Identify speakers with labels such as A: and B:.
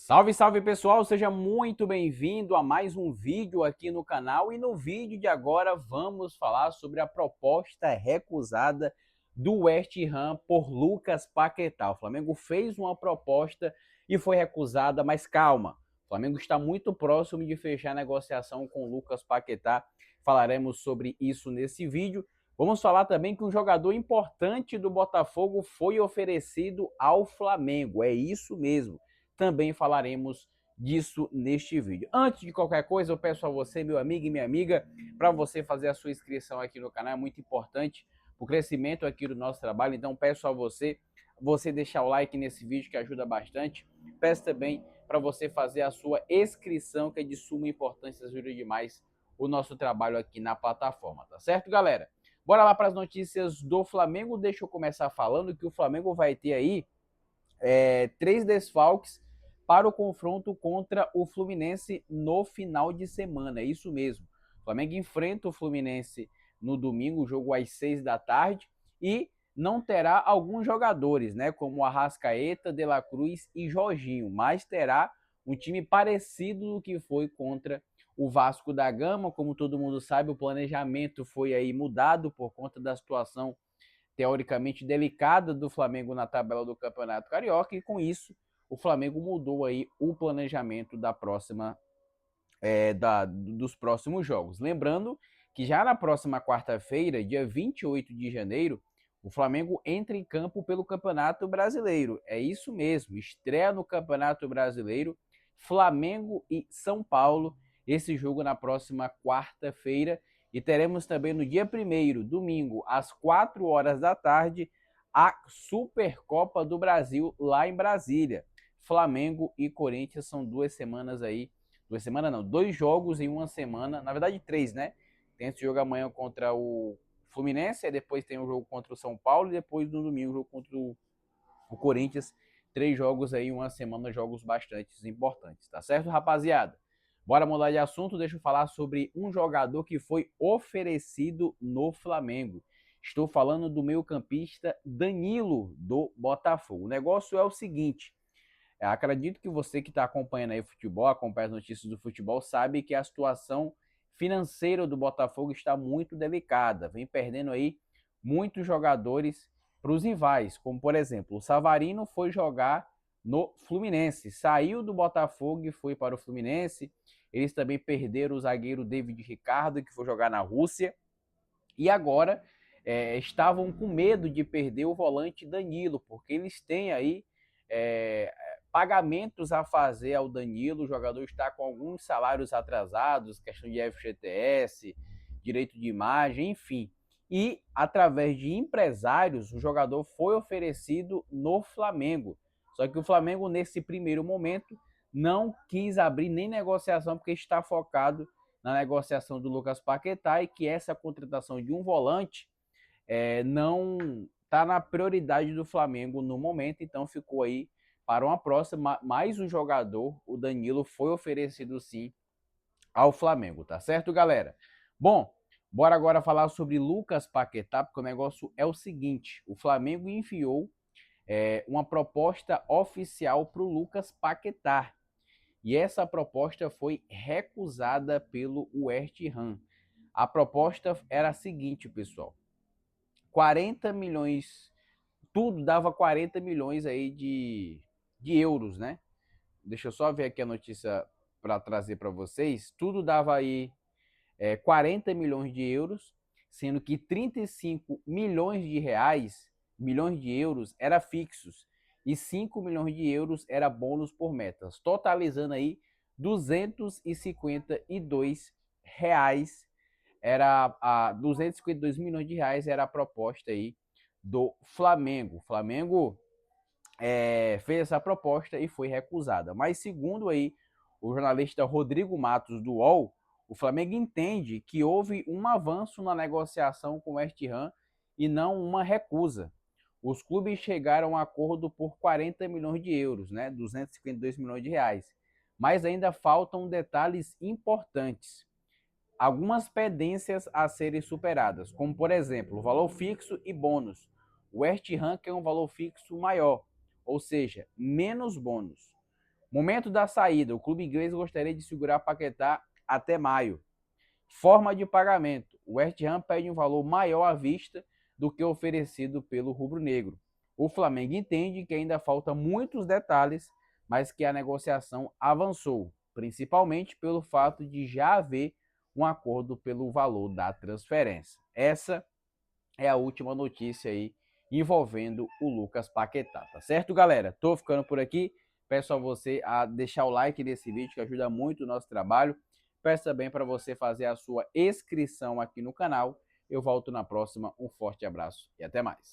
A: Salve, salve pessoal, seja muito bem-vindo a mais um vídeo aqui no canal e no vídeo de agora vamos falar sobre a proposta recusada do West Ham por Lucas Paquetá. O Flamengo fez uma proposta e foi recusada, mas calma, o Flamengo está muito próximo de fechar a negociação com Lucas Paquetá, falaremos sobre isso nesse vídeo. Vamos falar também que um jogador importante do Botafogo foi oferecido ao Flamengo, é isso mesmo. Também falaremos disso neste vídeo. Antes de qualquer coisa, eu peço a você, meu amigo e minha amiga, para você fazer a sua inscrição aqui no canal, é muito importante para o crescimento aqui do nosso trabalho. Então, peço a você deixar o like nesse vídeo, que ajuda bastante. Peço também para você fazer a sua inscrição, que é de suma importância, ajuda demais o nosso trabalho aqui na plataforma, tá certo, galera? Bora lá para as notícias do Flamengo. Deixa eu começar falando que o Flamengo vai ter aí 3 desfalques para o confronto contra o Fluminense no final de semana. É isso mesmo. O Flamengo enfrenta o Fluminense no domingo, jogo às 6 da tarde, e não terá alguns jogadores, né, como Arrascaeta, De La Cruz e Jorginho, mas terá um time parecido do que foi contra o Vasco da Gama. Como todo mundo sabe, o planejamento foi aí mudado por conta da situação teoricamente delicada do Flamengo na tabela do Campeonato Carioca, e com isso o Flamengo mudou aí o planejamento da próxima dos próximos jogos. Lembrando que já na próxima quarta-feira, dia 28 de janeiro, o Flamengo entra em campo pelo Campeonato Brasileiro. É isso mesmo, estreia no Campeonato Brasileiro, Flamengo e São Paulo, esse jogo na próxima quarta-feira. E teremos também no dia 1º, domingo, às 4 horas da tarde, a Supercopa do Brasil lá em Brasília. Flamengo e Corinthians, são 2 semanas aí. 2 semanas não, 2 jogos em uma semana, na verdade 3, né? Tem esse jogo amanhã contra o Fluminense, aí depois tem o jogo contra o São Paulo e depois no domingo o jogo contra o Corinthians. 3 jogos aí em uma semana, jogos bastante importantes, tá certo, rapaziada? Bora mudar de assunto, deixa eu falar sobre um jogador que foi oferecido no Flamengo. Estou falando do meio-campista Danilo, do Botafogo. O negócio é o seguinte: acredito que você que está acompanhando aí o futebol, acompanha as notícias do futebol, sabe que a situação financeira do Botafogo está muito delicada. Vem perdendo aí muitos jogadores para os rivais, como por exemplo, o Savarino foi jogar no Fluminense, saiu do Botafogo e foi para o Fluminense. Eles também perderam o zagueiro David Ricardo, que foi jogar na Rússia. E agora estavam com medo de perder o volante Danilo, porque eles têm aí é, pagamentos a fazer ao Danilo. O jogador está com alguns salários atrasados, questão de FGTS, direito de imagem, enfim. E através de empresários, o jogador foi oferecido no Flamengo. Só que o Flamengo, nesse primeiro momento, não quis abrir nem negociação, porque está focado na negociação do Lucas Paquetá, e que essa contratação de um volante não está na prioridade do Flamengo no momento. Então ficou aí para uma próxima. Mais um jogador, o Danilo, foi oferecido sim ao Flamengo, tá certo, galera? Bom, bora agora falar sobre Lucas Paquetá, porque o negócio é o seguinte: o Flamengo enviou uma proposta oficial para o Lucas Paquetá. E essa proposta foi recusada pelo West Ham. A proposta era a seguinte, pessoal: 40 milhões, tudo dava 40 milhões aí de euros, né? Deixa eu só ver aqui a notícia para trazer para vocês. Tudo dava aí 40 milhões de euros, sendo que 35 milhões de reais, milhões de euros, era fixos e 5 milhões de euros era bônus por metas, totalizando aí 252 reais. Era a 252 milhões de reais era a proposta aí do Flamengo. O Flamengo fez essa proposta e foi recusada. Mas segundo aí o jornalista Rodrigo Matos do UOL, o Flamengo entende que houve um avanço na negociação com o West Ham e não uma recusa. Os clubes chegaram a um acordo por 40 milhões de euros, né, 252 milhões de reais. Mas ainda faltam detalhes importantes. Algumas pendências a serem superadas, como por exemplo, o valor fixo e bônus. O West Ham quer um valor fixo maior, ou seja, menos bônus. Momento da saída, o clube inglês gostaria de segurar Paquetá até maio. Forma de pagamento, o West Ham pede um valor maior à vista do que oferecido pelo rubro-negro. O Flamengo entende que ainda falta muitos detalhes, mas que a negociação avançou, principalmente pelo fato de já haver um acordo pelo valor da transferência. Essa é a última notícia aí envolvendo o Lucas Paquetá, tá certo, galera? Tô ficando por aqui. Peço a você a deixar o like nesse vídeo que ajuda muito o nosso trabalho. Peço também para você fazer a sua inscrição aqui no canal. Eu volto na próxima. Um forte abraço e até mais.